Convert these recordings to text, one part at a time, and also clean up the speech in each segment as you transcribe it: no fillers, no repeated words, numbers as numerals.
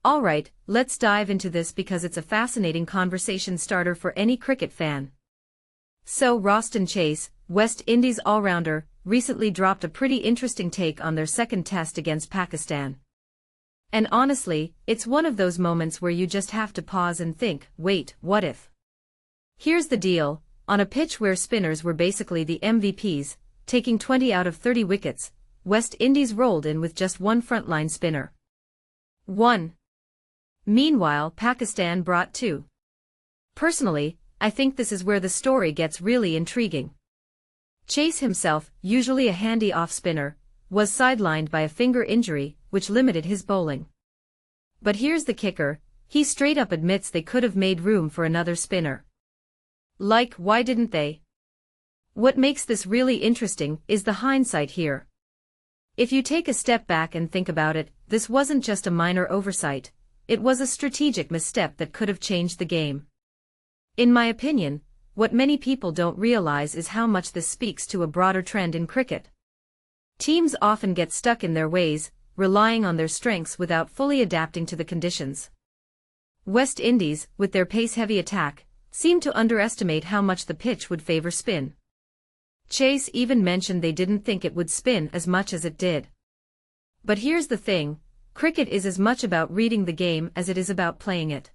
Alright, let's dive into this because it's a fascinating conversation starter for any cricket fan. So Roston Chase, West Indies all-rounder, recently dropped a pretty interesting take on their second test against Pakistan. And honestly, it's one of those moments where you just have to pause and think, wait, what if? Here's the deal, on a pitch where spinners were basically the MVPs, taking 20 out of 30 wickets, West Indies rolled in with just one frontline spinner. 1. Meanwhile, Pakistan brought 2. Personally, I think this is where the story gets really intriguing. Chase himself, usually a handy off-spinner, was sidelined by a finger injury, which limited his bowling. But here's the kicker, he straight up admits they could have made room for another spinner. Like, why didn't they? What makes this really interesting is the hindsight here. If you take a step back and think about it, this wasn't just a minor oversight, it was a strategic misstep that could have changed the game. In my opinion, what many people don't realize is how much this speaks to a broader trend in cricket. Teams often get stuck in their ways, relying on their strengths without fully adapting to the conditions. West Indies, with their pace-heavy attack, seemed to underestimate how much the pitch would favor spin. Chase even mentioned they didn't think it would spin as much as it did. But here's the thing, cricket is as much about reading the game as it is about playing it.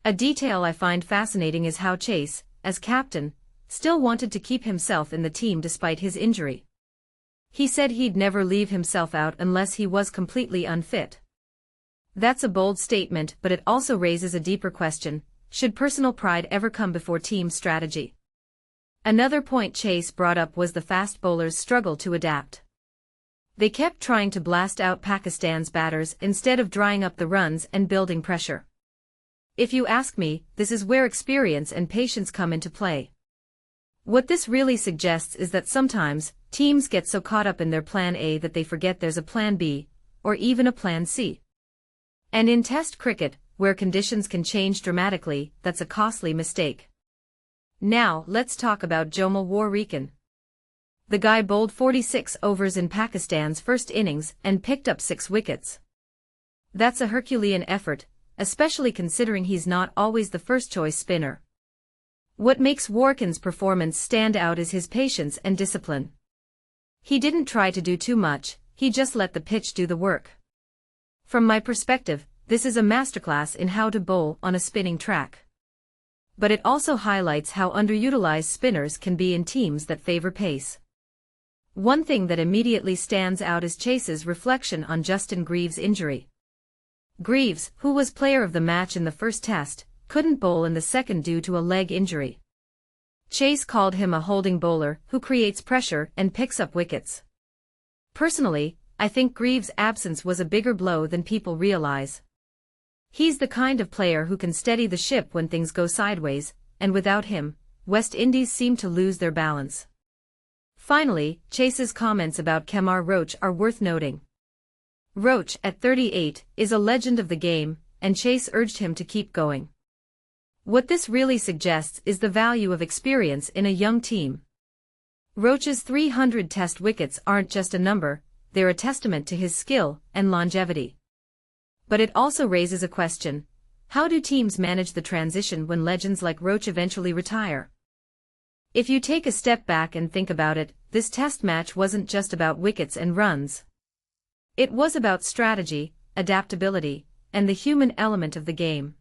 A detail I find fascinating is how Chase, as captain, still wanted to keep himself in the team despite his injury. He said he'd never leave himself out unless he was completely unfit. That's a bold statement, but it also raises a deeper question, should personal pride ever come before team strategy? Another point Chase brought up was the fast bowlers' struggle to adapt. They kept trying to blast out Pakistan's batters instead of drying up the runs and building pressure. If you ask me, this is where experience and patience come into play. What this really suggests is that sometimes, teams get so caught up in their plan A that they forget there's a plan B, or even a plan C. And in test cricket, where conditions can change dramatically, that's a costly mistake. Now, let's talk about Jomel Warrican. The guy bowled 46 overs in Pakistan's first innings and picked up 6 wickets. That's a Herculean effort, especially considering he's not always the first-choice spinner. What makes Warrican's performance stand out is his patience and discipline. He didn't try to do too much, he just let the pitch do the work. From my perspective, this is a masterclass in how to bowl on a spinning track. But it also highlights how underutilized spinners can be in teams that favor pace. One thing that immediately stands out is Chase's reflection on Justin Greaves' injury. Greaves, who was player of the match in the first test, couldn't bowl in the second due to a leg injury. Chase called him a holding bowler who creates pressure and picks up wickets. Personally, I think Greaves' absence was a bigger blow than people realize. He's the kind of player who can steady the ship when things go sideways, and without him, West Indies seem to lose their balance. Finally, Chase's comments about Kemar Roach are worth noting. Roach, at 38, is a legend of the game, and Chase urged him to keep going. What this really suggests is the value of experience in a young team. Roach's 300 test wickets aren't just a number, they're a testament to his skill and longevity. But it also raises a question, how do teams manage the transition when legends like Roach eventually retire? If you take a step back and think about it, this test match wasn't just about wickets and runs. It was about strategy, adaptability, and the human element of the game.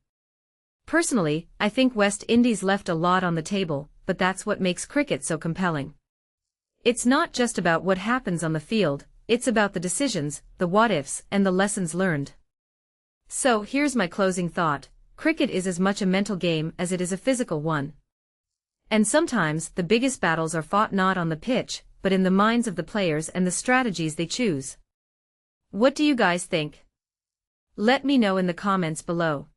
Personally, I think West Indies left a lot on the table, but that's what makes cricket so compelling. It's not just about what happens on the field, it's about the decisions, the what-ifs, and the lessons learned. So here's my closing thought, cricket is as much a mental game as it is a physical one. And sometimes, the biggest battles are fought not on the pitch, but in the minds of the players and the strategies they choose. What do you guys think? Let me know in the comments below.